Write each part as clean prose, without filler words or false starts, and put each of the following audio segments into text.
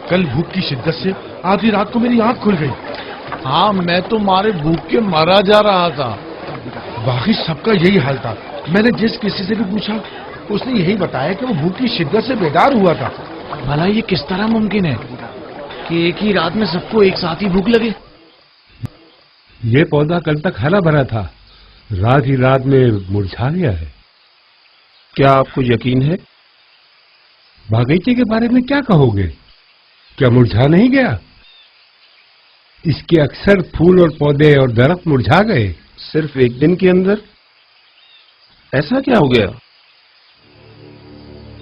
کل بھوک کی شدت سے آدھی رات کو میری آنکھ کھل گئی. ہاں میں تو مارے بھوک کے مرا جا رہا تھا. باقی سب کا یہی حال تھا. میں نے جس کسی سے بھی پوچھا اس نے یہی بتایا کہ وہ بھوک کی شدت سے بیدار ہوا تھا. بھلا یہ کس طرح ممکن ہے کہ ایک ہی رات میں سب کو ایک ساتھ ہی بھوک لگے؟ یہ پودا کل تک ہرا بھرا تھا، رات ہی رات میں مرجھا گیا ہے. کیا آپ کو یقین ہے؟ باغیچے کے بارے میں کیا کہو گے؟ کیا مرجھا نہیں گیا؟ اس کے اکثر پھول اور پودے اور درخت مرجھا گئے. صرف ایک دن کے اندر؟ ایسا کیا ہو گیا؟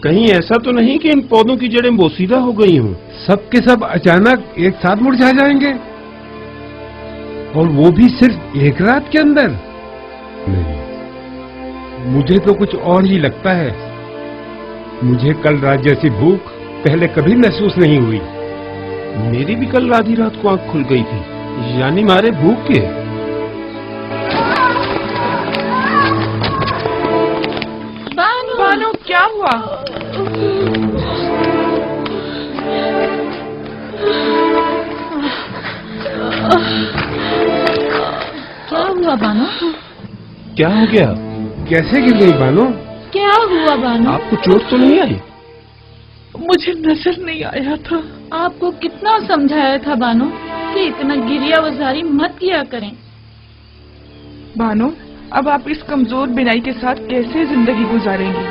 کہیں ایسا تو نہیں کہ ان پودوں کی جڑیں بوسیدہ ہو گئی ہوں؟ سب کے سب اچانک ایک ساتھ مرجھا جائیں گے، اور وہ بھی صرف ایک رات کے اندر؟ نہیں، مجھے تو کچھ اور ہی لگتا ہے. مجھے کل رات جیسی بھوک پہلے کبھی محسوس نہیں ہوئی. میری بھی کل آدھی رات کو آنکھ کھل گئی تھی، یعنی مارے بھوک کے. بانو کیا ہوا؟ کیا ہوا بانو؟ کیا ہو گیا؟ کیسے گر گئی بانو؟ کیا ہوا بانو؟ آپ کو چوٹ تو نہیں آئی؟ مجھے نظر نہیں آیا تھا. آپ کو کتنا سمجھایا تھا بانو کہ اتنا گریا وزاری مت کیا کریں. بانو اب آپ اس کمزور بینائی کے ساتھ کیسے زندگی گزاریں گی؟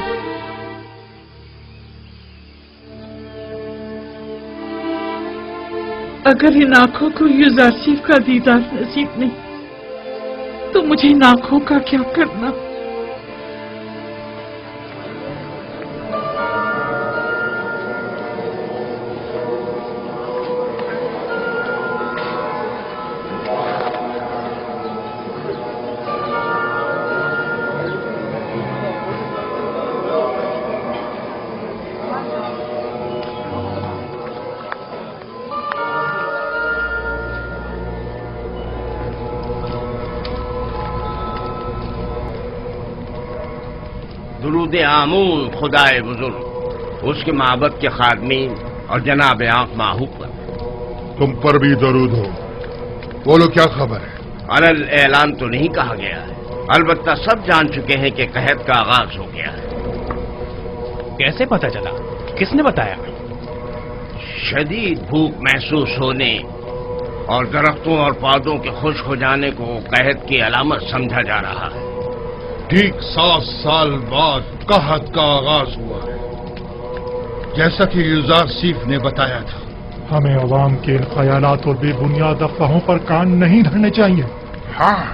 اگر ان آنکھوں کو یوزارسیف کا دیدار نصیب نہیں تو مجھے ان آنکھوں کا کیا کرنا؟ درود آمون خدائے بزرگ، اس کے معبد کے خادمین اور جناب آنکھ ماہو پر. تم پر بھی درود ہو. بولو کیا خبر ہے؟ علل اعلان تو نہیں کہا گیا ہے، البتہ سب جان چکے ہیں کہ قحط کا آغاز ہو گیا ہے. کیسے پتہ چلا؟ کس نے بتایا؟ شدید بھوک محسوس ہونے اور درختوں اور پودوں کے خشک ہو جانے کو قحط کی علامت سمجھا جا رہا ہے. ٹھیک 7 سال بعد قحط کا آغاز ہوا ہے، جیسا کہ یوزارسیف نے بتایا تھا. ہمیں عوام کے ان خیالات اور بے بنیاد افواہوں پر کان نہیں دھرنے چاہیے. ہاں،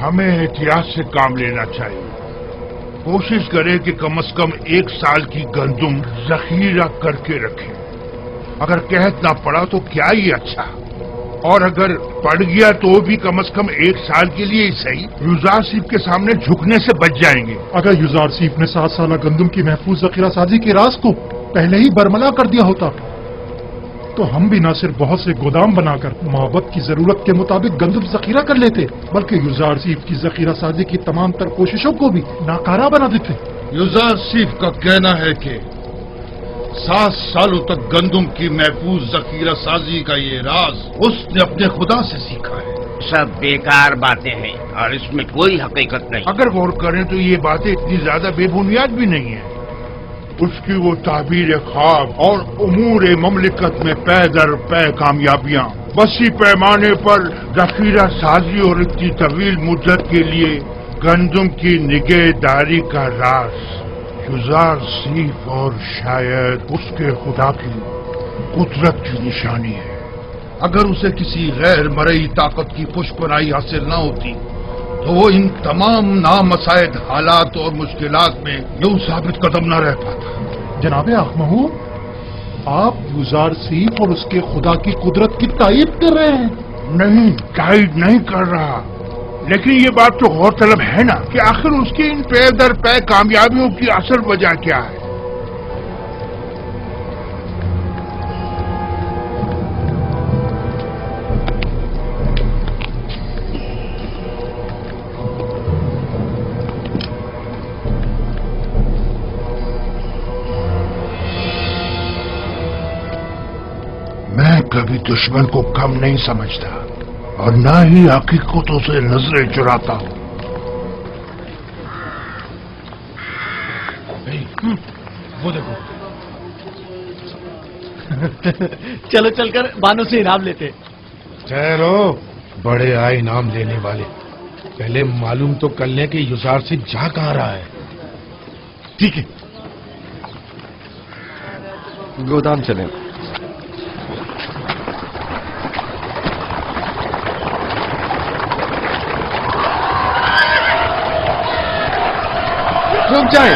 ہمیں احتیاط سے کام لینا چاہیے. کوشش کریں کہ کم از کم 1 سال کی گندم ذخیرہ کر کے رکھیں. اگر قحط نہ پڑا تو کیا ہی اچھا، اور اگر پڑ گیا تو بھی کم از کم 1 سال کے لیے ہی صحیح یوزارسیف کے سامنے جھکنے سے بچ جائیں گے. اگر یوزارسیف نے 7 سالہ گندم کی محفوظ ذخیرہ سازی کے راز کو پہلے ہی برملا کر دیا ہوتا تو ہم بھی نہ صرف بہت سے گودام بنا کر معبد کی ضرورت کے مطابق گندم ذخیرہ کر لیتے، بلکہ یوزارسیف کی ذخیرہ سازی کی تمام تر کوششوں کو بھی ناکارہ بنا دیتے. یوزارسیف کا کہنا ہے کہ 7 سالوں تک گندم کی محفوظ ذخیرہ سازی کا یہ راز اس نے اپنے خدا سے سیکھا ہے. سب بیکار باتیں ہیں اور اس میں کوئی حقیقت نہیں. اگر غور کریں تو یہ باتیں اتنی زیادہ بے بنیاد بھی نہیں ہیں. اس کی وہ تعبیر خواب اور امور مملکت میں پے در پے کامیابیاں، وسیع پیمانے پر ذخیرہ سازی اور اتنی طویل مدت کے لیے گندم کی نگہداری کا راز یوزارسیف اور شاید اس کے خدا کی قدرت کی نشانی ہے. اگر اسے کسی غیر مرئی طاقت کی پشپرائی حاصل نہ ہوتی تو وہ ان تمام نامساعد حالات اور مشکلات میں یوں ثابت قدم نہ رہ پاتا. جناب اخمہو، آپ یوزارسیف اور اس کے خدا کی قدرت کی تائید کر رہے ہیں؟ نہیں، تائید نہیں کر رہا، لیکن یہ بات تو غور طلب ہے نا کہ آخر اس کی ان پے در پے کامیابیوں کی اصل وجہ کیا ہے. دشمن کو کم نہیں سمجھتا اور نہ ہی حقیقتوں سے نظریں چراتا ہوں. وہ دیکھو. چلو چل کر بانو سے انعام لیتے. ٹھہرو، بڑے آئے انعام لینے والے. پہلے معلوم تو کر لیں کہ یزار سے جا کہاں رہا ہے. ٹھیک ہے. گودام چلیں. رک جائیں،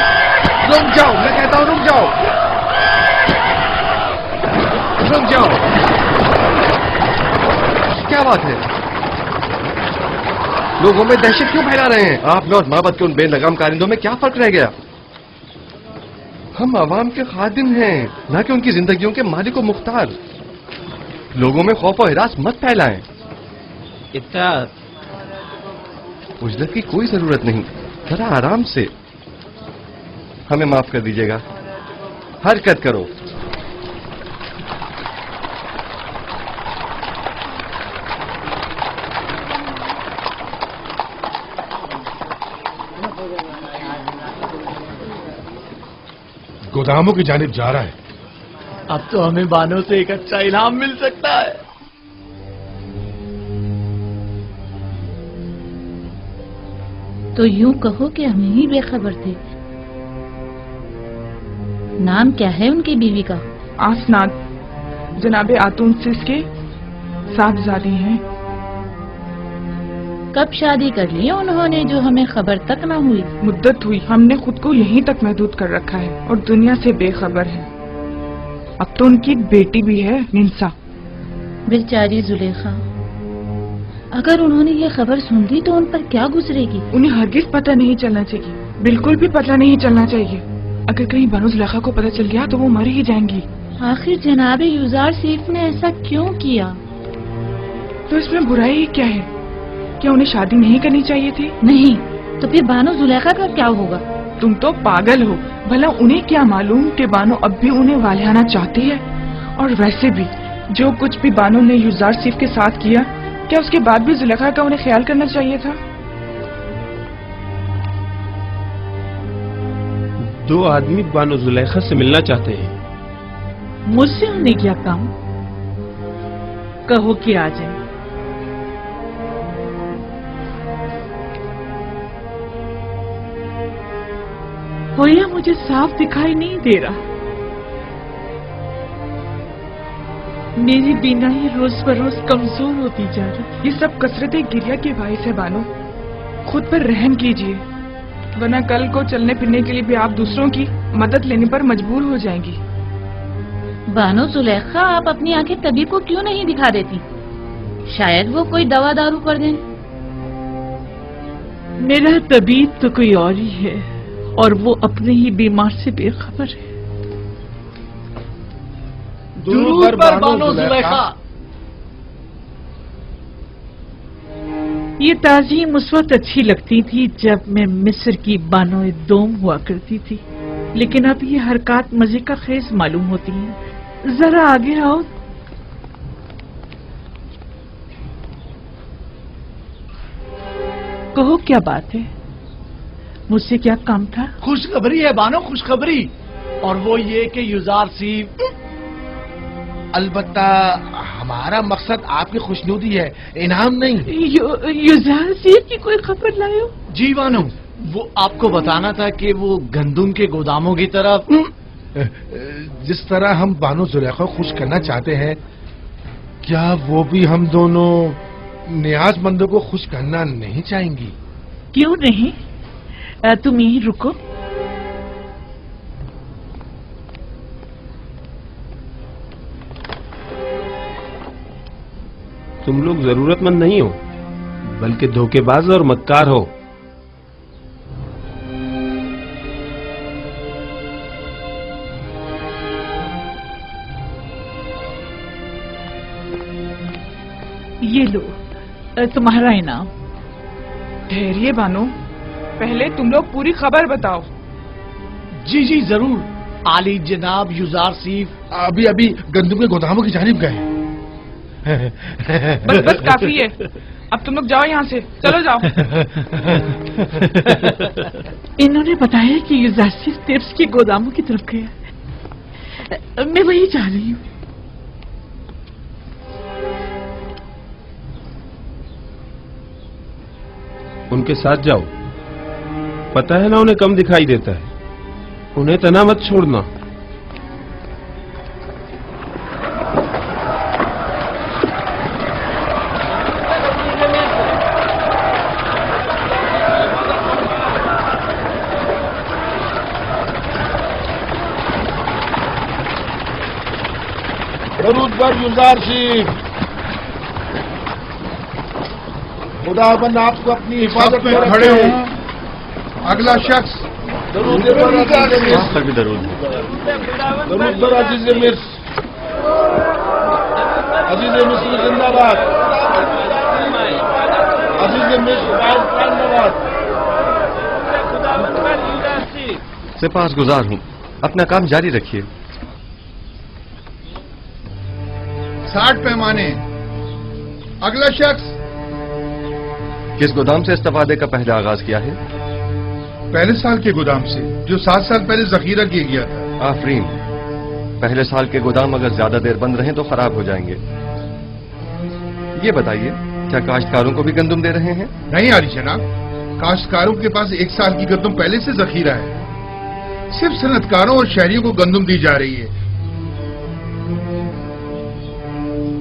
رک جاؤ، میں کہتا ہوں رک جاؤ، رک جاؤ. کیا بات ہے؟ لوگوں میں دہشت کیوں پھیلا رہے ہیں؟ آپ میں اور معبد کے ان بے لگام کارندوں میں کیا فرق رہ گیا؟ ہم عوام کے خادم ہیں، نہ کہ ان کی زندگیوں کے مالک و مختار. لوگوں میں خوف و ہراس مت پھیلائیں. اجلت کی کوئی ضرورت نہیں، ذرا آرام سے. ہمیں معاف کر دیجیے گا. حرکت کرو. گوداموں کی جانب جا رہا ہے. اب تو ہمیں بانو سے ایک اچھا انعام مل سکتا ہے. تو یوں کہو کہ ہم ہی بے خبر تھے. نام کیا ہے ان کی بیوی کا؟ آسناد، جناب آتون سس کے صاحبزادی ہیں. کب شادی کر لی انہوں نے جو ہمیں خبر تک نہ ہوئی؟ مدت ہوئی. ہم نے خود کو یہیں تک محدود کر رکھا ہے اور دنیا سے بے خبر ہے. اب تو ان کی ایک بیٹی بھی ہے، ننسا. بیچاری زلیخا، اگر انہوں نے یہ خبر سن لی تو ان پر کیا گزرے گی؟ انہیں ہرگز پتہ نہیں چلنا چاہیے، بالکل بھی پتہ نہیں چلنا چاہیے. اگر کہیں بنو زلیخا کو پتہ چل گیا تو وہ مر ہی جائیں گی. آخر جناب یوزار سیف نے ایسا کیوں کیا؟ تو اس میں برائی کیا ہے؟ کیا انہیں شادی نہیں کرنی چاہیے تھی؟ نہیں تو پھر بانو زلیخا کا کیا ہوگا؟ تم تو پاگل ہو. بھلا انہیں کیا معلوم کہ بانو اب بھی انہیں والہانا چاہتی ہے؟ اور ویسے بھی جو کچھ بھی بانو نے یوزار سیف کے ساتھ کیا، کیا اس کے بعد بھی زلیخا کا انہیں خیال کرنا چاہیے تھا؟ دو آدمی بانو زلیخا سے ملنا چاہتے ہیں. مجھ سے انہیں کیا کام؟ کہو کہ آ جائیں. ہویا مجھے صاف دکھائی نہیں دے رہا. میری بینائی روز بروز کمزور ہوتی جا رہی. یہ سب کثرت گریہ کے باعث ہے بانو. خود پر رحم کیجیے، ورنہ کل کو چلنے پھرنے کے لیے بھی آپ دوسروں کی مدد لینے پر مجبور ہو جائیں گی. بانو زلیخا، آپ اپنی آنکھیں طبیب کو کیوں نہیں دکھا دیتی؟ شاید وہ کوئی دوا دارو کر دیں. میرا طبیب تو کوئی اور ہی ہے اور وہ اپنے ہی بیمار سے بے خبر ہے. درود پر بانو زلیخا. یہ تعظیم اس وقت اچھی لگتی تھی جب میں مصر کی بانو دوم ہوا کرتی تھی، لیکن اب یہ حرکات مزے کا خیز معلوم ہوتی ہیں. ذرا آگے آؤ. کہو کیا بات ہے؟ مجھ سے کیا کام تھا؟ خوشخبری ہے بانو، خوشخبری. اور وہ یہ کہ یوزار سیف. البتہ ہمارا مقصد آپ کی خوشنودی ہے، انعام نہیں. یوزار سیف کی کوئی خبر لائے ہو؟ جی بانو، وہ آپ کو بتانا تھا کہ وہ گندم کے گوداموں کی طرف. جس طرح ہم بانو زلیخا خوش کرنا چاہتے ہیں، کیا وہ بھی ہم دونوں نیاز مندوں کو خوش کرنا نہیں چاہیں گی؟ کیوں نہیں؟ تم یہیں رکو. تم لوگ ضرورت مند نہیں ہو، بلکہ دھوکے باز اور مکار ہو. یہ لو تمہارا انعام. ٹھہریے بانو، پہلے تم لوگ پوری خبر بتاؤ. جی جی ضرور. عالی جناب یوزار سیف ابھی گندم کے گوداموں کی جانب گئے. बस बस काफी है, अब तुम लोग जाओ यहाँ से, चलो जाओ। इन्होंने बताया कि युजारसिफ टिप्स के गोदामों की तरफ गया, मैं वही जा रही हूँ। उनके साथ जाओ, पता है ना उन्हें कम दिखाई देता है, उन्हें तना मत छोड़ना। दरूद पर युजारसिफ, खुदाबंद आपको अपनी हिफाजत में खड़े हो। अगला शख्स। दरूद पर आप पर भी दरूद है। दरूद पर अजीज मिर्स, अजीज मिस्र जिंदाबाद, अजीज मिस्र जिंदाबाद। सिपासगुजार हूँ, अपना काम जारी रखिए। 60 पैमाने। अगला शख्स। किस गोदाम से इस्तेफादे का पहला आगाज किया है? पहले साल के गोदाम से, जो 7 साल पहले जखीरा किया गया था। आफरीन, पहले साल के गोदाम अगर ज्यादा देर बंद रहें तो खराब हो जाएंगे। ये बताइए, क्या काश्तकारों को भी गंदम दे रहे हैं? नहीं आली जनाब, काश्तकारों के पास 1 साल की गंदम पहले से जखीरा है। सिर्फ सनतकारों और शहरियों को गंदम दी जा रही है।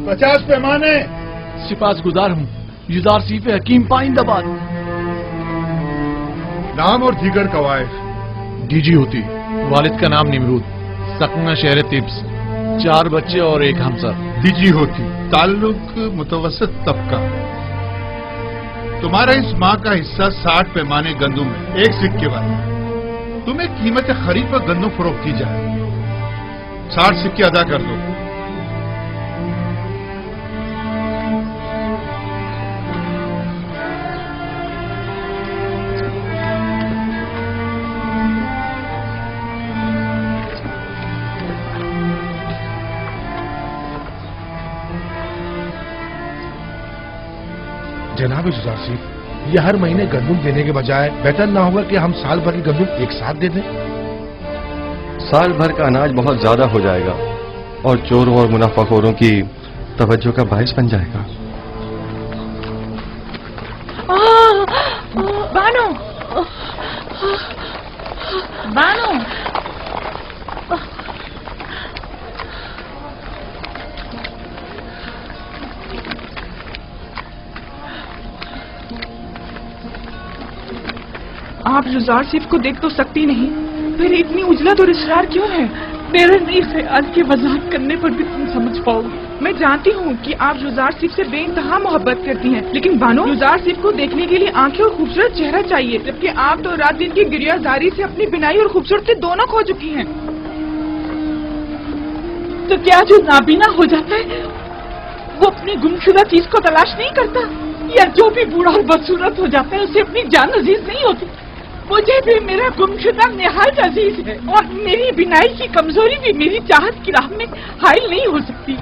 50 पैमाने। सिपासगुजार हूँ, युजारसिफ हकीम पाइंदाबाद। नाम और दीगर कवायद। डीजी होती, वालिद का नाम निमरूद, सकना शहर तिब्स, 4 बच्चे और 1 हमसर। डीजी होती, ताल्लुक मुतवसत तबका। तुम्हारा इस माह का हिस्सा 60 पैमाने गंदम है, 1 सिक्के वाला। तुम्हें कीमत खरीद पर गंदम फरोख्त की जाए, 60 सिक्के अदा कर दो। जनाब युजारसिफ, ये हर महीने गंदम देने के बजाय बेहतर ना होगा कि हम साल भर की गंदम एक साथ दे दें? साल भर का अनाज बहुत ज्यादा हो जाएगा और चोरों और मुनाफाखोरों की तवज्जो का बायस बन जाएगा। बानो, बानो, आप युजारसिफ को देख तो सकती नहीं, फिर इतनी उजलत और इसरार क्यों है? मेरा नहीं ख्याल कि वजाहत करने पर भी तुम समझ पाओगे। मैं जानती हूँ कि आप युजारसिफ से बेइंतहा मोहब्बत करती हैं, लेकिन बानो, युजारसिफ को देखने के लिए आंखें और खूबसूरत चेहरा चाहिए, जबकि आप तो रात दिन की गिरियाजारी से अपनी बिनाई और खूबसूरती दोनों खो चुकी हैं। तो क्या जो नाबीना हो जाता है वो अपनी गुमशुदा चीज को तलाश नहीं करता? या जो भी बूढ़ा और बदसूरत हो जाता है उसे अपनी जान अजीज नहीं होती? मुझे भी मेरा गुमशुदा निहायत अजीज है, और मेरी बिनाई की कमजोरी भी मेरी चाहत की राह में हाइल नहीं हो सकती।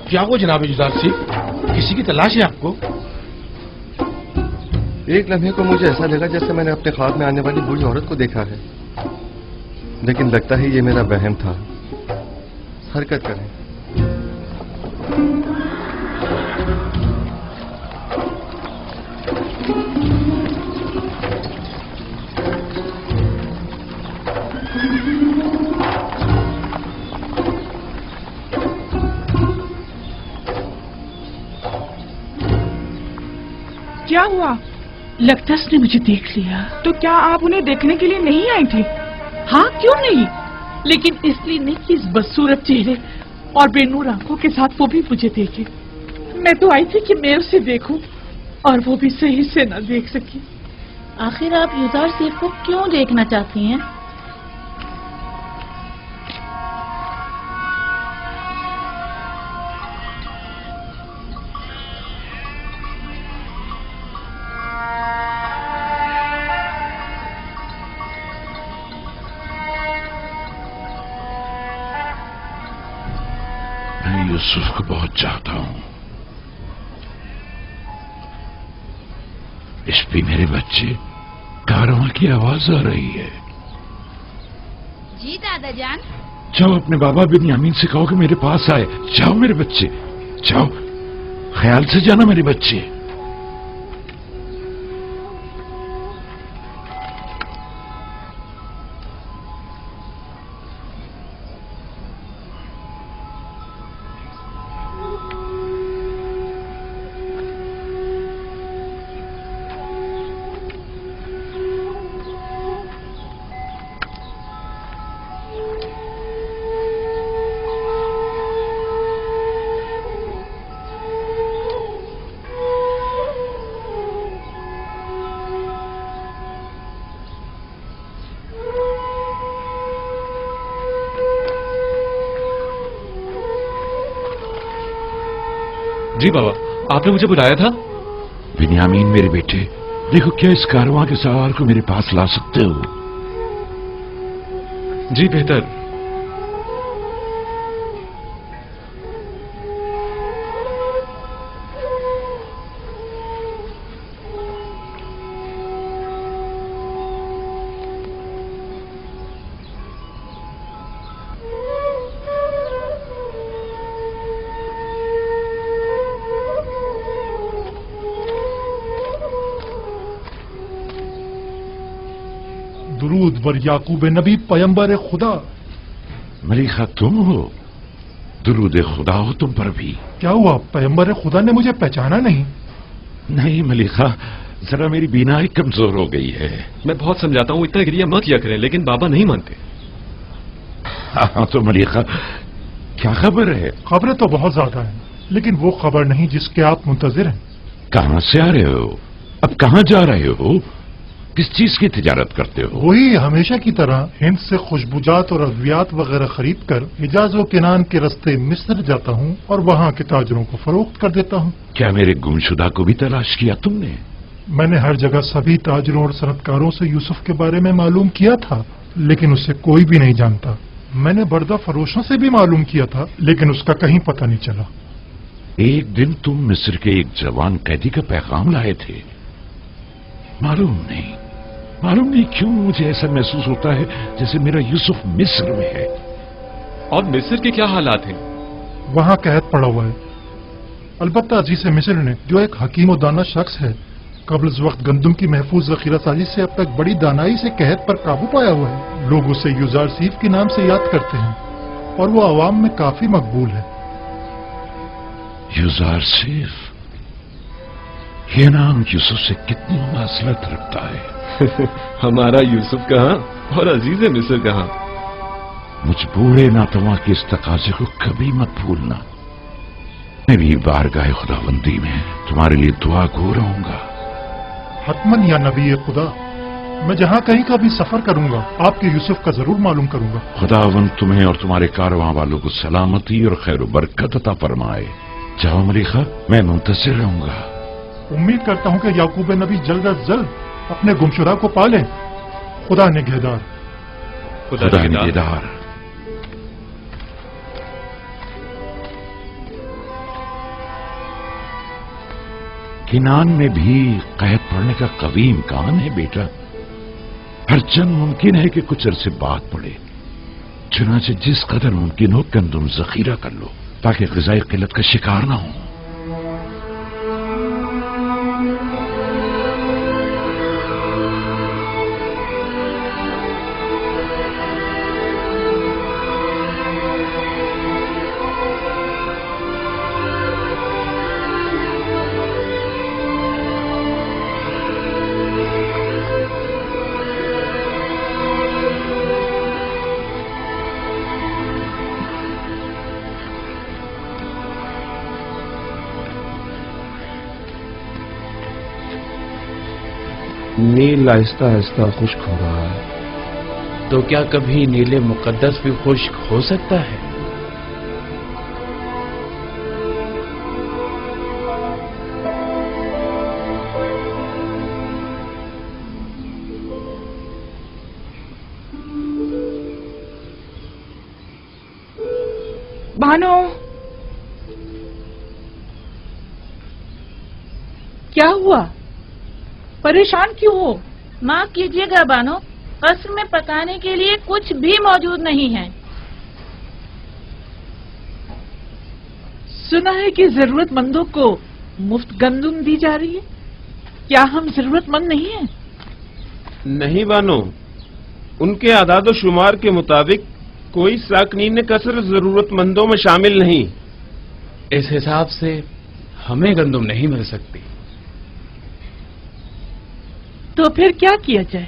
क्या वो जनाब जुदार सिंह, किसी की तलाश है आपको? एक लम्हे को मुझे ऐसा लगा जैसे मैंने अपने ख्वाब में आने वाली बूढ़ी औरत को देखा है, लेकिन लगता है ये मेरा वहम था। हरकत करें। क्या हुआ? लगता है उसने मुझे देख लिया। तो क्या आप उन्हें देखने के लिए नहीं आई थी? हाँ, क्यों नहीं, लेकिन इसलिए नहीं कि इस बदसूरत चेहरे और बेनूर आंखों के साथ वो भी मुझे देखे। मैं तो आई थी कि मैं उसे देखूं, और वो भी सही से न देख सकी। आखिर आप युजार सैफ को क्यों देखना चाहती हैं? मैं यूसुफ को बहुत चाहता हूं। इस पे मेरे बच्चे, कारवां की आवाज आ रही है। जी दादा जान। जाओ अपने बाबा बिन्यामीन से कहो कि मेरे पास आए। जाओ मेरे बच्चे, जाओ, ख्याल से जाना मेरे बच्चे। जी बाबा, आपने मुझे बुलाया था? बिन्यामीन मेरे बेटे, देखो क्या इस कारवां के सवार को मेरे पास ला सकते हो? जी बेहतर। दुरूद बर याकूब नबी पैगंबर खुदा। मलिका तुम हो? दुरूद खुदा हो तुम पर भी। क्या हुआ, पैगंबर खुदा ने मुझे पहचाना नहीं? नहीं मलिका, जरा मेरी बीनाई कमजोर हो गई है। मैं बहुत समझाता हूँ इतना गिरिया मत किया करें, लेकिन बाबा नहीं मानते। हाँ तो मलिका, क्या खबर है? खबरें तो बहुत ज्यादा हैं, लेकिन वो खबर नहीं जिसके आप मुंतजिर हैं। कहाँ से आ रहे हो? अब कहाँ जा रहे हो? किस चीज की तिजारत करते हो? वही हमेशा की तरह हिंद से खुशबुजात और अद्वियात वगैरह खरीद कर हिजाज व किनान के रास्ते मिस्र जाता हूँ और वहाँ के ताजरों को फरोख्त कर देता हूँ। क्या मेरे गुमशुदा को भी तलाश किया तुमने? मैंने हर जगह सभी ताजरों और सनतकारों से यूसुफ के बारे में मालूम किया था, लेकिन उसे कोई भी नहीं जानता। मैंने बर्दा फरोशों से भी मालूम किया था, लेकिन उसका कहीं पता नहीं चला। एक दिन तुम मिस्र के एक जवान कैदी का पैगाम लाए थे। मालूम नहीं क्यों मुझे ऐसा महसूस होता है जैसे मेरा यूसुफ मिस्र में है। और मिस्र के क्या हालात हैं? वहां कैद पड़ा हुआ है। अलबत्ता अजीज मिस्र ने, जो एक हकीम और दाना शख्स है, कब्ल वक्त गंदम की महफूज जखीरा साजी से अब तक बड़ी दानाई से कहत पर काबू पाया हुआ है। लोग उसे युजार सीफ के नाम से याद करते हैं और वो आवाम में काफी मकबूल है। युजार सीफ, ये नाम यूसुफ से कितनी मुमासलत रखता है। हमारा यूसुफ कहाँ और अजीज मिस्र कहाँ? मुझ बूढ़े नातवा के इस तकाजे को कभी मत भूलना। मैं भी बारगाह खुदाबंदी में तुम्हारे लिए दुआ गो रहूंगा। हतमन या नबी खुदा, मैं जहाँ कहीं का भी सफर करूंगा आपके यूसुफ का जरूर मालूम करूंगा। खुदावंद तुम्हें और तुम्हारे कारवां वालों को सलामती और खैर बरकत अता फरमाए। जाओ मलिका, मैं मुंतजिर रहूंगा। उम्मीद करता हूँ कि याकूब नबी जल्द अज जल्द अपने गुमशुदा को पालें। खुदा निगहदार। खुदा निगहदार। किनान में भी कैद पड़ने का कवी इम्कान है बेटा। हर चंद मुमकिन है कि कुछ अरसे बाद पड़े। चुनाचे जिस कदर मुमकिन हो गंदम जखीरा कर लो ताकि ग़िज़ाई किल्लत का शिकार ना हो। नील आहिस्ता आहिस्ता खुश्क हो रहा है। तो क्या कभी नीले मुकद्दस भी खुश्क हो सकता है? भानु, क्या हुआ? परेशान क्यों हो? माफ कीजिएगा बानो, कस्र में पकाने के लिए कुछ भी मौजूद नहीं है। सुना है कि जरूरतमंदों को मुफ्त गंदम दी जा रही है। क्या हम जरूरतमंद नहीं हैं? नहीं बानो, उनके आदाद शुमार के मुताबिक कोई साकनीन कसर जरूरतमंदों में शामिल नहीं। इस हिसाब से हमें गंदम नहीं मिल सकती। तो फिर क्या किया जाए?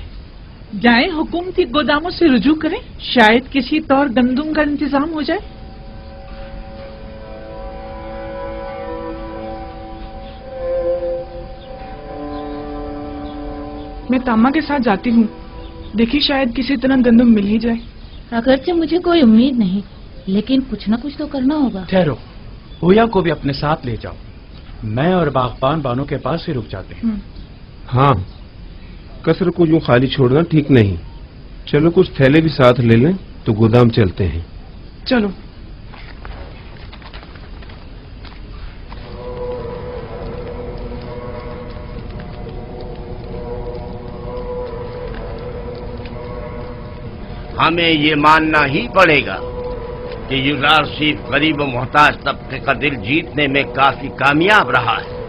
जाएं हुकूमती गोदामों से रुजू करें, शायद किसी तौर गंदम का इंतजाम हो जाए। मैं तामा के साथ जाती हूँ, देखिए शायद किसी तरह गंदम मिल ही जाए। अगरचे मुझे कोई उम्मीद नहीं, लेकिन कुछ न कुछ तो करना होगा। ठहरो, हुया को भी अपने साथ ले जाओ। मैं और बागबान बानो के पास ही रुक जाते हैं। हाँ, कसर को यूं खाली छोड़ना ठीक नहीं। चलो कुछ थैले भी साथ ले लें तो गोदाम चलते हैं। चलो। हमें ये मानना ही पड़ेगा कि यूजारशिप गरीब और मोहताज तबके का दिल जीतने में काफी कामयाब रहा है।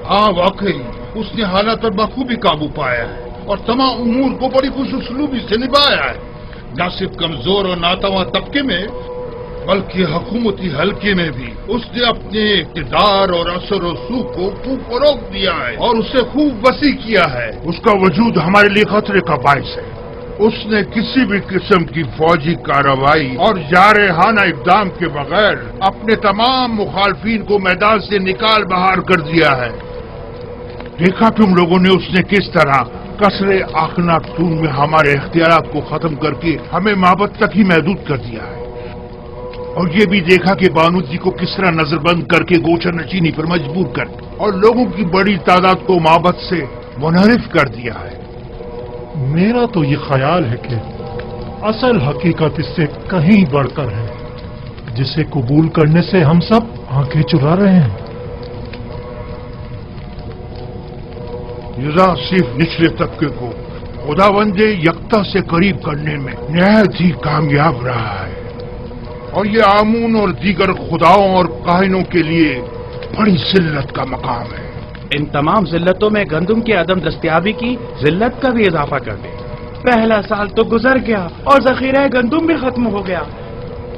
हाँ वाकई उसने हालात पर बखूबी काबू पाया है और तमाम उमूर को बड़ी खुशउस्लूबी से निभाया है। न सिर्फ कमजोर और नातवा तबके में बल्कि हुकूमती हल्के में भी उसने अपने इक़्तिदार और असर और सूख को खूब फरोग दिया है और उसे खूब वसी किया है। उसका वजूद हमारे लिए खतरे का बायस है। उसने किसी भी किस्म की फौजी कार्रवाई और जारहाना इक़दाम के बगैर अपने तमाम मुखालफीन को मैदान से निकाल बाहर कर दिया है। देखा तुम लोगों ने उसने किस तरह कसरे आखनातून में हमारे इख्तियारात को खत्म करके हमें माबद तक ही महदूद कर दिया है। और ये भी देखा कि बानू जी को किस तरह नजरबंद करके गोचर नशीनी पर मजबूर कर और लोगों की बड़ी तादाद को माबद से मुनहरिफ कर दिया है। मेरा तो ये ख्याल है कि असल हकीकत इससे कहीं बढ़कर है, जिसे कबूल करने से हम सब आंखें चुरा रहे हैं। यूजारशिप निचले तबके को खुदावंदे यकता से करीब करने में निहायत ही कामयाब रहा है और ये आमून और दीगर खुदाओं और काहिनों के लिए बड़ी जिल्लत का मकाम है। इन तमाम जिल्लतों में गंदम की अदम दस्तयाबी की जिल्लत का भी इजाफा कर दे। पहला साल तो गुजर गया और जखीरा गंदम भी खत्म हो गया,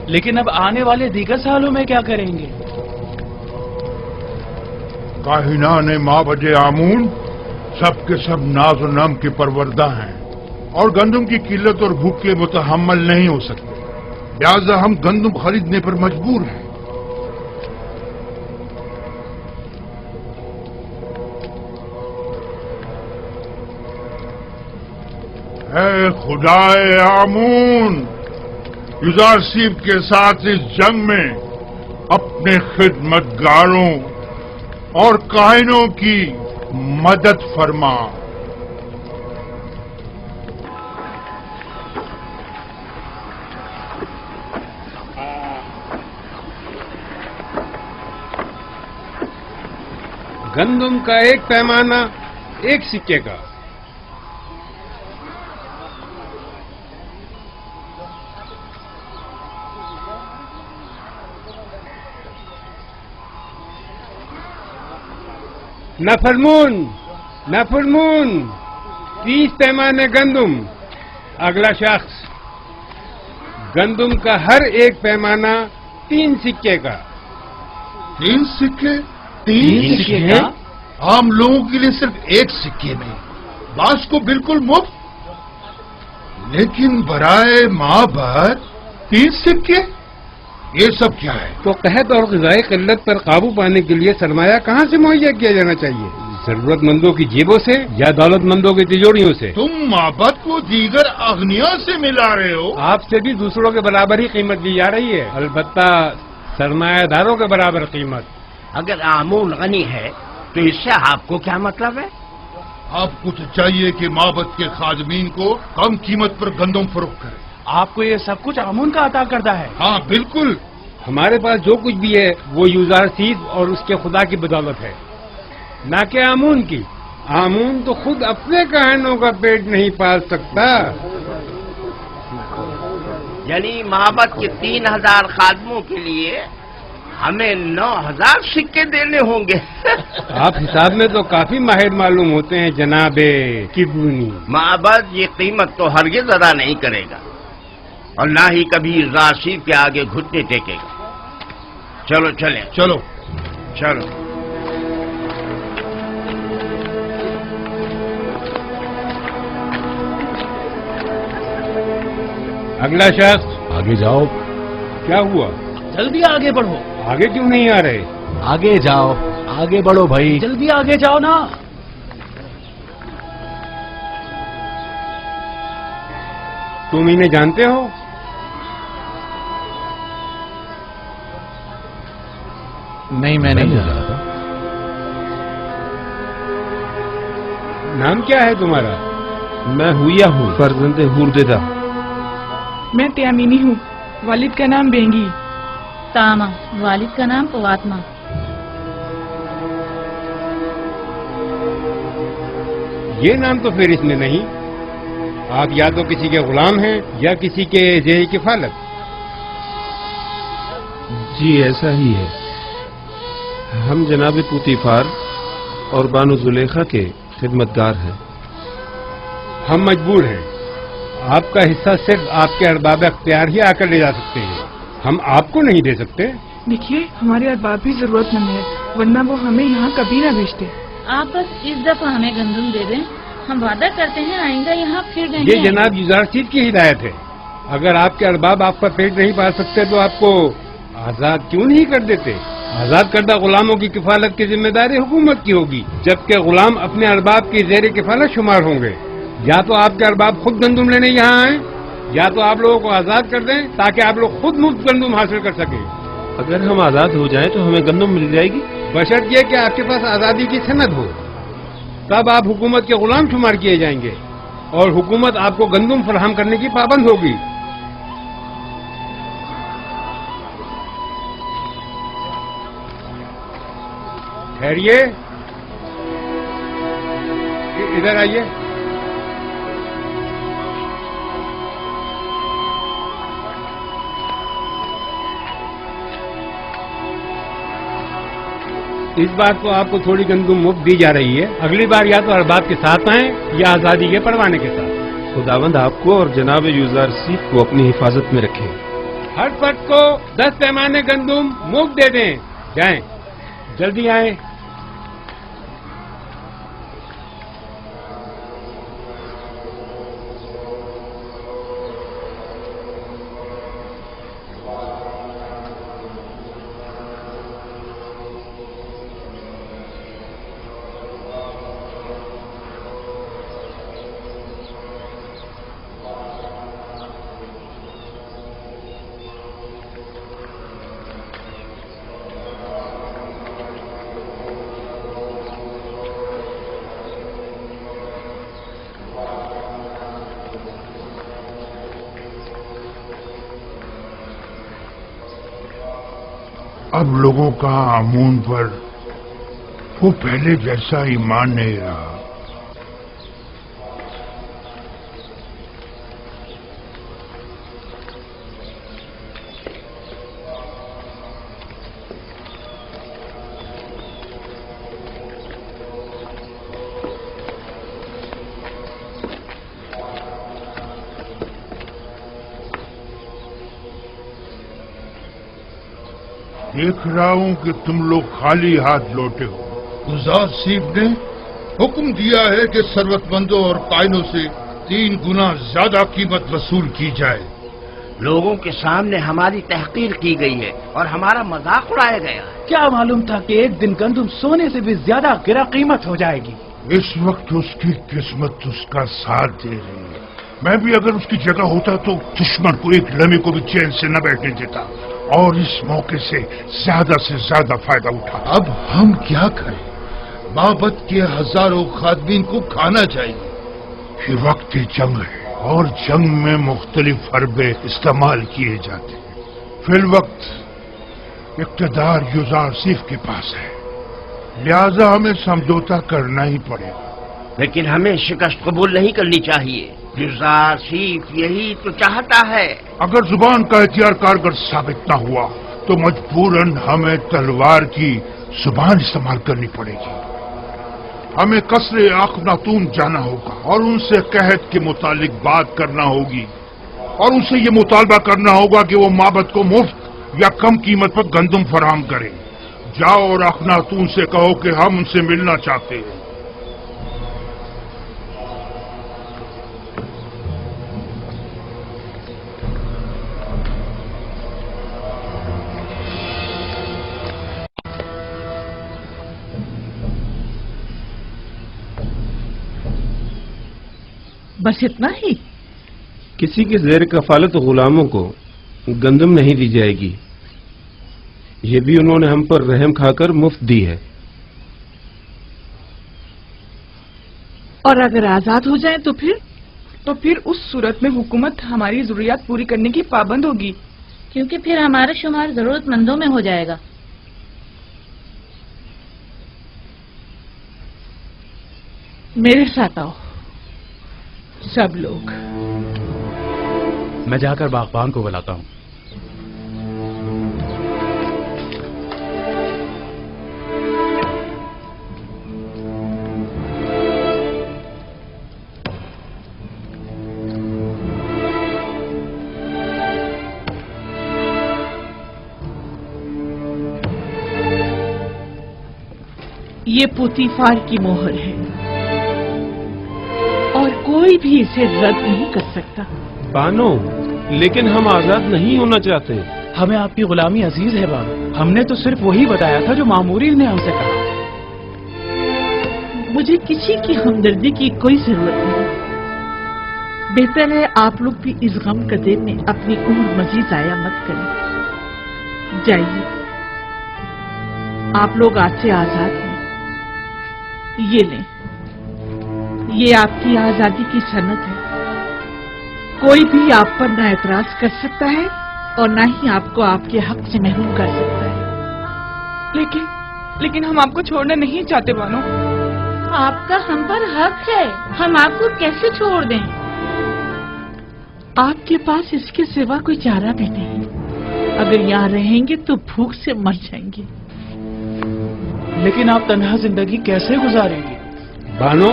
लेकिन अब आने वाले दीगर सालों में क्या करेंगे? काहिनान माबद आमून सब के सब नाज और नम के परवरदा हैं और गंदम की किल्लत और भूख के मुतहम्मल नहीं हो सकते, लिहाजा हम गंदम खरीदने पर मजबूर हैं। ऐ खुदाए आमून, यूजारशिप के साथ इस जंग में अपने खिदमतगारों और काहिनों की मदद फरमा। गंदुम का एक पैमाना 1 सिक्के का। नफरमून, नफरमून, 30 पैमाने गंदुम। अगला शख्स, गंदुम का हर एक पैमाना 3 सिक्के का। 3 सिक्के? 3 सिक्के? आम लोगों के लिए सिर्फ 1 सिक्के में, बास को बिल्कुल मुफ्त। लेकिन बराए माबद 3 सिक्के? ये सब क्या है? तो कहत और ग़िज़ाई क़िल्लत पर काबू पाने के लिए सरमाया कहाँ से मुहैया किया जाना चाहिए? जरूरतमंदों की जेबों से या दौलतमंदों की तिजोरियों से? तुम माबद को दीगर अग्निया से मिला रहे हो। आपसे भी दूसरों के बराबर ही कीमत दी जा रही है, अलबत्ता सरमायादारों के बराबर कीमत। अगर आमून गनी है तो इससे आपको क्या मतलब है? आपको तो चाहिए कि माबद के खादमीन को कम कीमत पर गंदम फरोख्त करें। आपको ये सब कुछ आमून का अता करता है? हाँ बिल्कुल। हमारे पास जो कुछ भी है वो यूज़ारसीस और उसके खुदा की बदौलत है, ना कि आमून की। आमून तो खुद अपने कहनों का पेट नहीं पाल सकता। यानी माबद के 3000 खादमों के लिए हमें 9000 सिक्के देने होंगे। आप हिसाब में तो काफी माहिर मालूम होते हैं जनाबे किबूनी। माबद ये कीमत तो हरगिज़ अदा नहीं करेगा और ना ही कभी राशिद के आगे घुटने टेकेगा। चलो चले। चलो चलो। अगला शख्स, आगे जाओ। क्या हुआ? जल्दी आगे बढ़ो। आगे क्यों नहीं आ रहे? आगे जाओ, आगे बढ़ो भाई। जल्दी आगे जाओ ना। तुम इन्हें जानते हो? नहीं, मैं नहीं जानता। नाम क्या है तुम्हारा? मैं हुआ हूँ, फर्जंदे हुरदेदा। मैं त्यामीनी हूँ, वालिद का नाम बेंगी। तामा, वालिद का नाम पवात्मा। ये नाम तो फिर इसमें नहीं। आप या तो किसी के गुलाम हैं या किसी के जेर किफालत। जी ऐसा ही है। हम जनाब पुतीफार और बानो जुलेखा के खिदमतगार हैं। हम मजबूर हैं। आपका हिस्सा सिर्फ आपके अरबाब अख्तियार ही आकर ले जा सकते हैं, हम आपको नहीं दे सकते। देखिए, हमारे अरबाब भी जरूरतमंद है, वरना वो हमें यहाँ कभी ना भेजते। आप बस इस दफा हमें गंदुम दे दें, हम वादा करते हैं आएंगे यहाँ फिर रहेंगे। ये जनाब यूज़ारसीस की हिदायत है। अगर आपके अरबाब आपका पेट नहीं पाल सकते तो आपको आजाद क्यों नहीं कर देते? आजाद करदा गुलामों की किफालत की जिम्मेदारी हुकूमत की होगी, जबकि गुलाम अपने अरबाब की जेर किफालत शुमार होंगे। या तो आपके अरबाब खुद गंदुम लेने यहाँ आए, या तो आप लोगों को आजाद कर दें ताकि आप लोग खुद मुफ्त गंदुम हासिल कर सकें। अगर हम आजाद हो जाएं तो हमें गंदम मिल जाएगी, बशर्त ये कि आपके पास आजादी की सनद हो। तब आप हुकूमत के गुलाम शुमार किए जाएंगे और हुकूमत आपको गंदुम फराहम करने की पाबंद होगी। ठहरिए, इधर आइए। इस बार तो आपको थोड़ी गंदुम मुफ्त दी जा रही है, अगली बार या तो अरबाब के साथ आएं या आजादी के परवाने के साथ। खुदावंद आपको और जनाब यूज़ारसीस को अपनी हिफाजत में रखें। हर फर्द को 10 पैमाने गंदुम मुफ्त दे दें। जाएं, जल्दी आएं। अब लोगों का आमून पर وہ پہلے جیسا ایمان نہیں رہا. دیکھ رہا ہوں کہ تم لوگ خالی ہاتھ لوٹے ہو. گزار سیف نے حکم دیا ہے کہ ثروت مندوں اور قائنوں سے 3 گنا زیادہ قیمت وصول کی جائے. لوگوں کے سامنے ہماری تحقیر کی گئی ہے اور ہمارا مذاق اڑایا گیا. کیا معلوم تھا کہ ایک دن گندم سونے سے بھی زیادہ گرا قیمت ہو جائے گی. اس وقت اس کی قسمت اس کا ساتھ دے رہی ہے. میں بھی اگر اس کی جگہ ہوتا تو دشمن کو ایک لمحے کو بھی چین سے نہ بیٹھنے دیتا اور اس موقع سے زیادہ فائدہ اٹھا. اب ہم کیا کریں؟ مابد کے ہزاروں خادمین کو کھانا چاہیے. یہ وقت جنگ ہے اور جنگ میں مختلف حربے استعمال کیے جاتے ہیں. فی الوقت اقتدار یوزار سیف کے پاس ہے، لہذا ہمیں سمجھوتا کرنا ہی پڑے گا. لیکن ہمیں شکست قبول نہیں کرنی چاہیے. یوزار سیف یہی تو چاہتا ہے. اگر زبان کا اختیار کارگر ثابت نہ ہوا تو مجبوراً ہمیں تلوار کی زبان استعمال کرنی پڑے گی. ہمیں قصر اخناتون جانا ہوگا اور ان سے قحط کے متعلق بات کرنا ہوگی اور ان سے یہ مطالبہ کرنا ہوگا کہ وہ معبد کو مفت یا کم قیمت پر گندم فراہم کریں. جاؤ اور اخناتون سے کہو کہ ہم ان سے ملنا چاہتے ہیں. بس اتنا ہی؟ کسی کے زیر کفالت غلاموں کو گندم نہیں دی جائے گی. یہ بھی انہوں نے ہم پر رحم کھا کر مفت دی ہے. اور اگر آزاد ہو جائیں تو پھر اس صورت میں حکومت ہماری ضروریات پوری کرنے کی پابند ہوگی، کیونکہ پھر ہمارا شمار ضرورت مندوں میں ہو جائے گا. میرے ساتھ آؤ سب لوگ. میں جا کر باغبان کو بلاتا ہوں. یہ پوتیفار کی مہر ہے اور کوئی بھی اسے رد نہیں کر سکتا. بانو، لیکن ہم آزاد نہیں ہونا چاہتے. ہمیں آپ کی غلامی عزیز ہے بانو. ہم نے تو صرف وہی بتایا تھا جو مامورین نے ہم سے کہا. مجھے کسی کی ہمدردی کی کوئی ضرورت نہیں. بہتر ہے آپ لوگ بھی اس غم قدے میں اپنی عمر مزید ضائع مت کریں. جائیے، آپ لوگ آج سے آزاد ہیں. یہ لیں، یہ آپ کی آزادی کی سند ہے. کوئی بھی آپ پر نہ اعتراض کر سکتا ہے اور نہ ہی آپ کو آپ کے حق سے محروم کر سکتا ہے. لیکن ہم آپ کو چھوڑنا نہیں چاہتے بانو. آپ کا ہم پر حق ہے، ہم آپ کو کیسے چھوڑ دیں؟ آپ کے پاس اس کے سوا کوئی چارہ بھی نہیں. اگر یہاں رہیں گے تو بھوک سے مر جائیں گے. لیکن آپ تنہا زندگی کیسے گزاریں گے؟ بانو،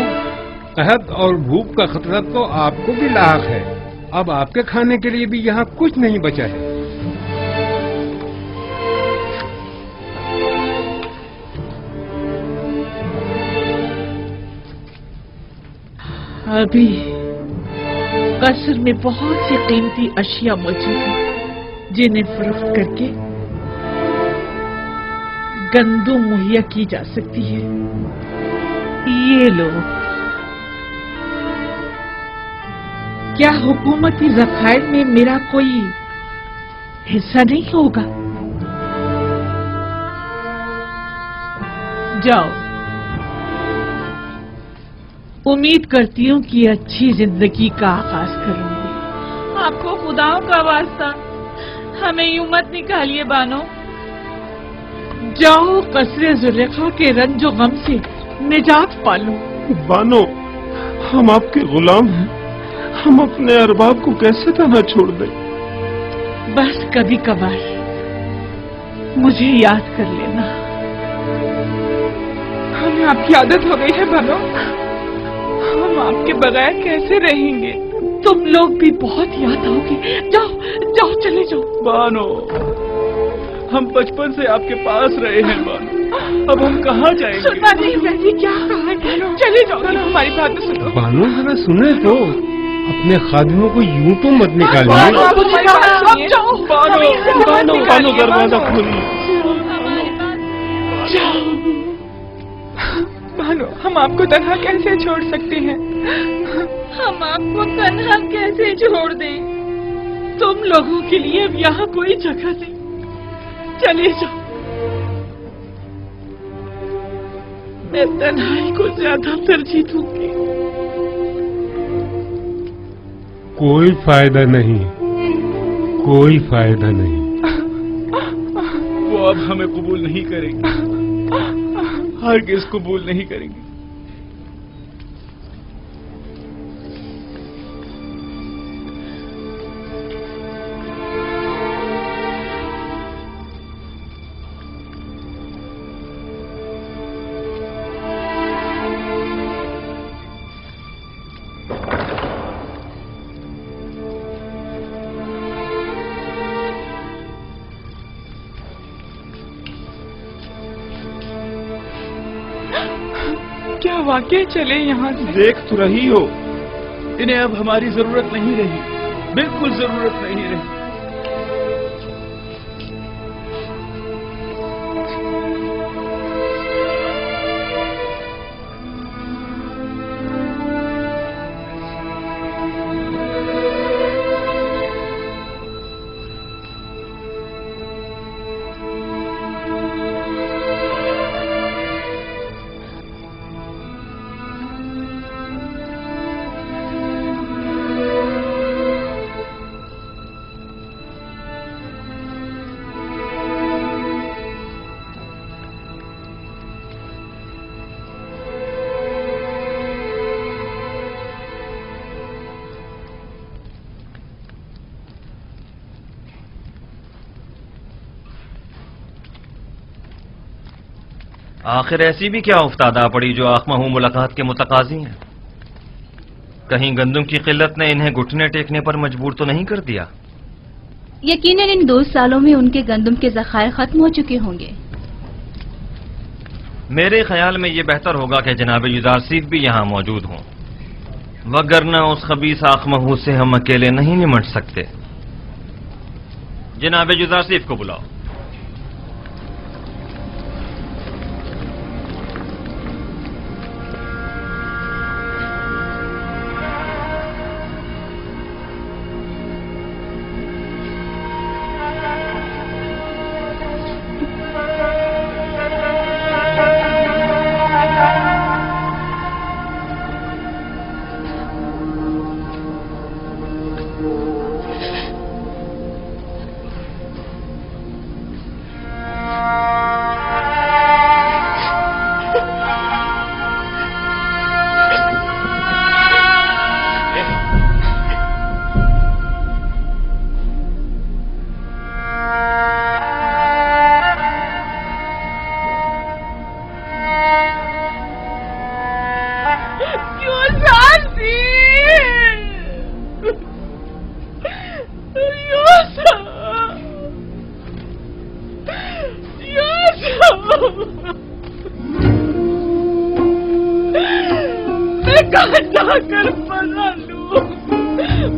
قحط اور بھوک کا خطرہ تو آپ کو بھی لاحق ہے. اب آپ کے کھانے کے لیے بھی یہاں کچھ نہیں بچا ہے. ابھی قصر میں بہت سی قیمتی اشیاء موجود ہیں جنہیں فروخت کر کے گندم مہیا کی جا سکتی ہے. یہ لو. کیا حکومتی ذخائر میں میرا کوئی حصہ نہیں ہوگا؟ جاؤ. امید کرتی ہوں کہ اچھی زندگی کا آغاز کروں گی. آپ کو خداؤں کا واسطہ ہمیں یوں مت نکالیے بانو. जाओ कसरे जुलेखा के रंजो गम से निजात पालो। बानो, हम आपके गुलाम हैं, हम अपने अरबाब को कैसे तन्हा छोड़ दें? बस कभी कभार मुझे याद कर लेना। हमें आपकी आदत हो गई है बानो, हम आपके बगैर कैसे रहेंगे? तुम लोग भी बहुत याद आओगे। जाओ जाओ चले जाओ। बानो, हम बचपन से आपके पास रहे हैं बानो, अब हम कहाँ जाएंगे? सुनना नहीं मैंने क्या कहा है? चले जाओ, हमारी बात तो सुनो। बानो जरा सुने तो, अपने खादिमों को यूं तो मत निकालिए। बानो दरवाजा खोलिए। बानो, हम आपको तन्हा कैसे छोड़ सकते हैं? हम आपको तन्हा कैसे छोड़ दें? तुम लोगों के लिए अब यहाँ कोई जगह नहीं। चले जाओ। मैं तन्हाई को ज्यादा तरजीह दूंगी। कोई फायदा नहीं, कोई फायदा नहीं। वो अब हमें कबूल नहीं करेंगे, हरगिज़ कबूल नहीं करेंगे। क्या वाकई चले यहाँ से? देख तो रही हो, इन्हें अब हमारी जरूरत नहीं रही, बिल्कुल जरूरत नहीं रही। आखिर ऐसी भी क्या उफ्तादा पड़ी जो आखमहू मुलाकात के मुतकाजी हैं? कहीं गंदुम की किल्लत ने इन्हें घुटने टेकने पर मजबूर तो नहीं कर दिया? यकीनन इन 2 सालों में उनके गंदुम के ज़खायर खत्म हो चुके होंगे। मेरे ख्याल में ये बेहतर होगा कि जनाब युदारसीफ भी यहाँ मौजूद हों, वगरना उस खबीस आखमहू से हम अकेले नहीं निमट सकते। जनाब युदारसीफ को बुलाओ। मैं कहाँ जाकर पना लूं?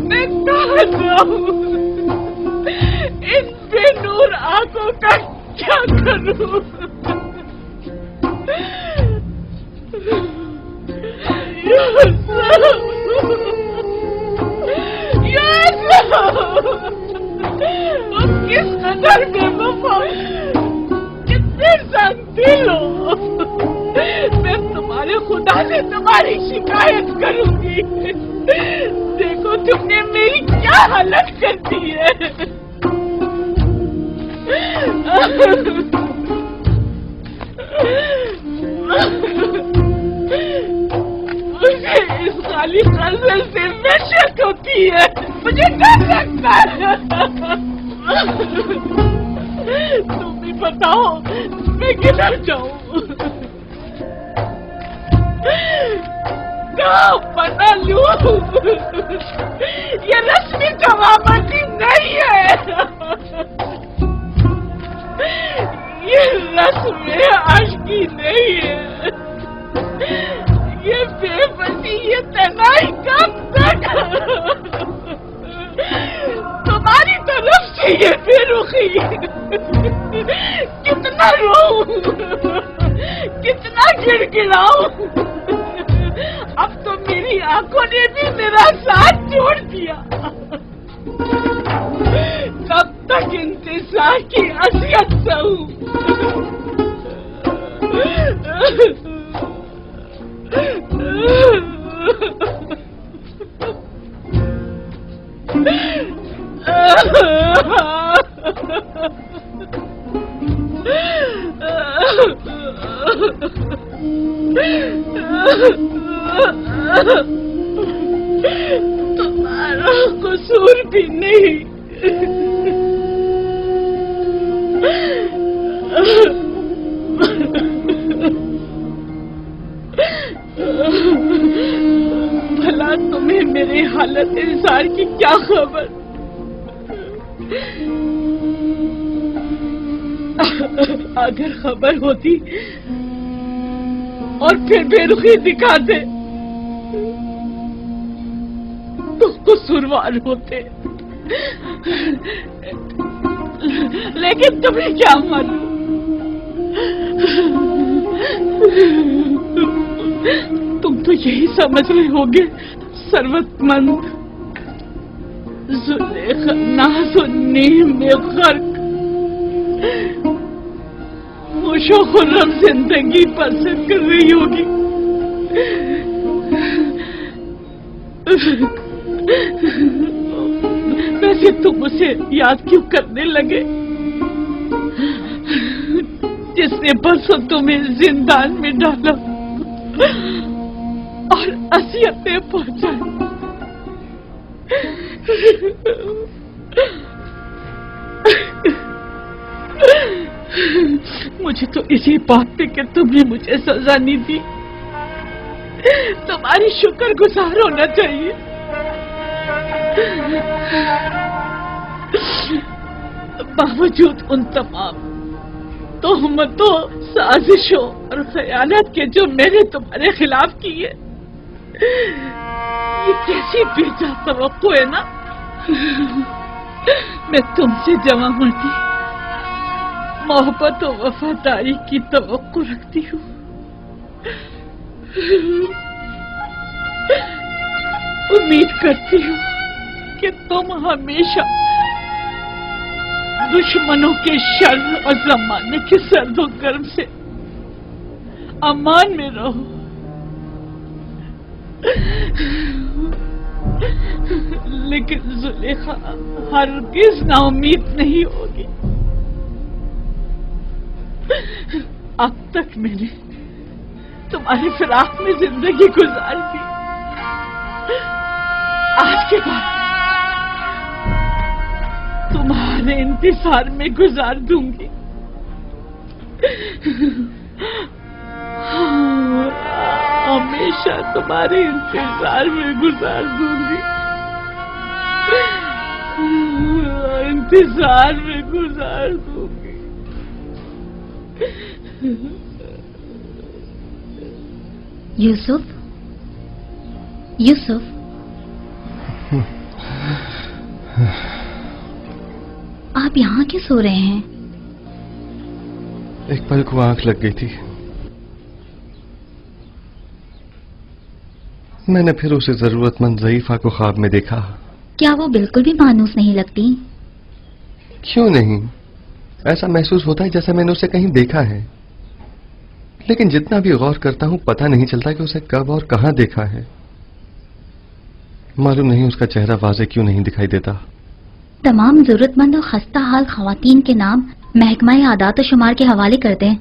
मैं कहाँ जाऊं? इन बेनूर आंखों का क्या करूं? तुम किस कदर बेवफा, कितने संगदिल हो। मैं तुम्हारे खुदा से तुम्हारी शिकायत करूंगी। देखो तुमने मेरी क्या हालत कर दी है। मुझे इस खाली खंजर से वहशत होती है, मुझे डर लगता है। तुम भी बताओ मैं किधर जाऊं? कहाँ पता लूं? ये रस्मी जवाबती नहीं है, ये रस्म आशिकी नहीं है, ये बेबसी, ये तनाई कब तक? तुम्हारी तरफ से ये बेरुखी, कितना रोऊं, कितना गिड़गिड़ाऊं। अब तो मेरी आंखों ने भी मेरा साथ छोड़ दिया। कब तक इंतजार की असियत सहूं? तुम्हारा कसूर भी नहीं। भला तुम्हें मेरे हालत इंसान की क्या खबर? अगर खबर होती और फिर बेरुखी दिखाते तो कसूरवार होते, लेकिन तुम्हें क्या मालूम? तुम तो यही समझ रहे होगे सर्वतमंद जुलेखा नाज़ो नीम में गर्क खुशो खुर्रम जिंदगी बसर कर रही होगी। वैसे तुम उसे याद क्यों करने लगे जिसने परसों तुम्हें जिंदान में डाला और असियतें पहुंचाई? मुझे तो इसी बात पे कि तुमने मुझे सजा नहीं दी तुम्हारी शुक्रगुजार होना चाहिए। बावजूद उन तमाम तोहमतों, साजिशों और खयानत के जो मैंने तुम्हारे खिलाफ की है, ये कैसी बेजा तवक्को है ना। मैं तुमसे जमा मर्दी, मोहब्बत और वफादारी की तवक्को रखती हूँ। उम्मीद करती हूँ कि तुम हमेशा दुश्मनों के शर और जमाने के सर्दो गर्म से अमान में रहो। लेकिन जुलेखा हरगिज नाउम्मीद नहीं होगी। अब तक मैंने तुम्हारी फिराक में जिंदगी गुजार दी, आज के बाद तुम्हारे इंतजार में गुजार दूंगी। हमेशा तुम्हारे इंतजार में गुजार दूंगी, इंतजार में गुजार दूंगी। यूसुफ, यूसुफ, आप यहाँ क्यों सो रहे हैं? एक पल को आंख लग गई थी। मैंने फिर उसे जरूरतमंद ज़ईफा को ख्वाब में देखा। क्या वो बिल्कुल भी मानूस नहीं लगती? क्यों नहीं, ऐसा महसूस होता है जैसे मैंने उसे कहीं देखा है, लेकिन जितना भी गौर करता हूं पता नहीं चलता कि उसे कब और कहां देखा है। मालूम नहीं उसका चेहरा वाज़े क्यों नहीं दिखाई देता। तमाम जरूरतमंद और खस्ता हाल खवातीन के नाम महकमा आदात शुमार के हवाले कर दें।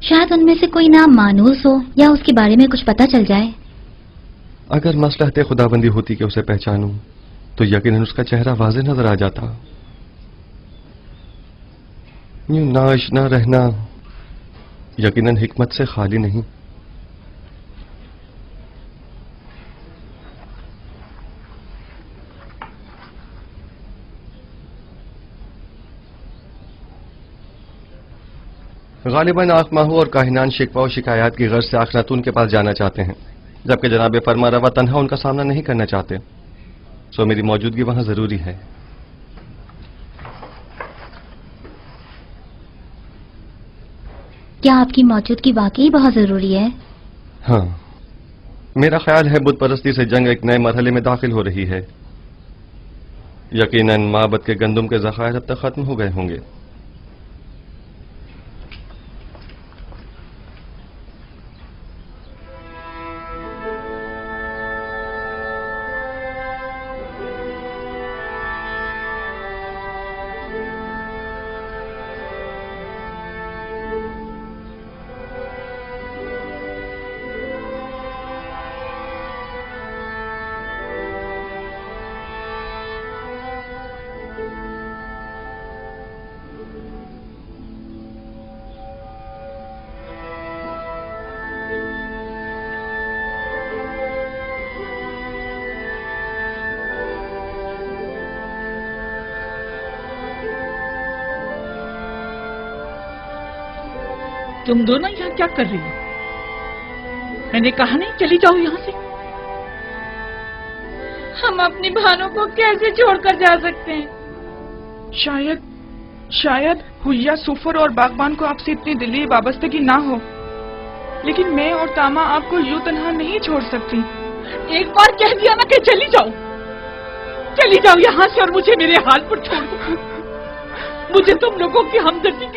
शायद उनमें से कोई नाम मानूस हो या उसके बारे में कुछ पता चल जाए। अगर मसलहत खुदाबंदी होती कि उसे पहचानूं तो यकीनन उसका चेहरा वाज़ेह नजर आ जाता। यूं नाआशना रहना यकीनन हिकमत से खाली नहीं। गालिबन आखमाहू और काहिनान शिकवा और शिकायत की गर्ज से आखनातून के पास जाना चाहते हैं, जबकि जनाब फरमा रवा तन्हा उनका सामना नहीं करना चाहते। सो मेरी मौजूदगी वहां जरूरी है। क्या आपकी मौजूदगी वाकई बहुत जरूरी है? हाँ, मेरा ख्याल है बुत परस्ती से जंग एक नए मरहले में दाखिल हो रही है। यकीनन माबद के गंदुम के ज़खायर अब तक खत्म हो गए होंगे। तुम दोनों यहाँ क्या कर रही हो? मैंने कहा नहीं चली जाओ यहाँ से। हम अपनी बहनों को कैसे छोड़कर जा सकते हैं? शायद हुइया, सुफर और बागबान को आपसे इतनी दिली वाबस्तगी ना हो, लेकिन मैं और तामा आपको यूं तन्हा नहीं छोड़ सकती। एक बार कह दिया ना कि चली जाओ यहाँ से और मुझे मेरे हाल पर छोड़ दो। मुझे तुम लोगों की हमदर्दी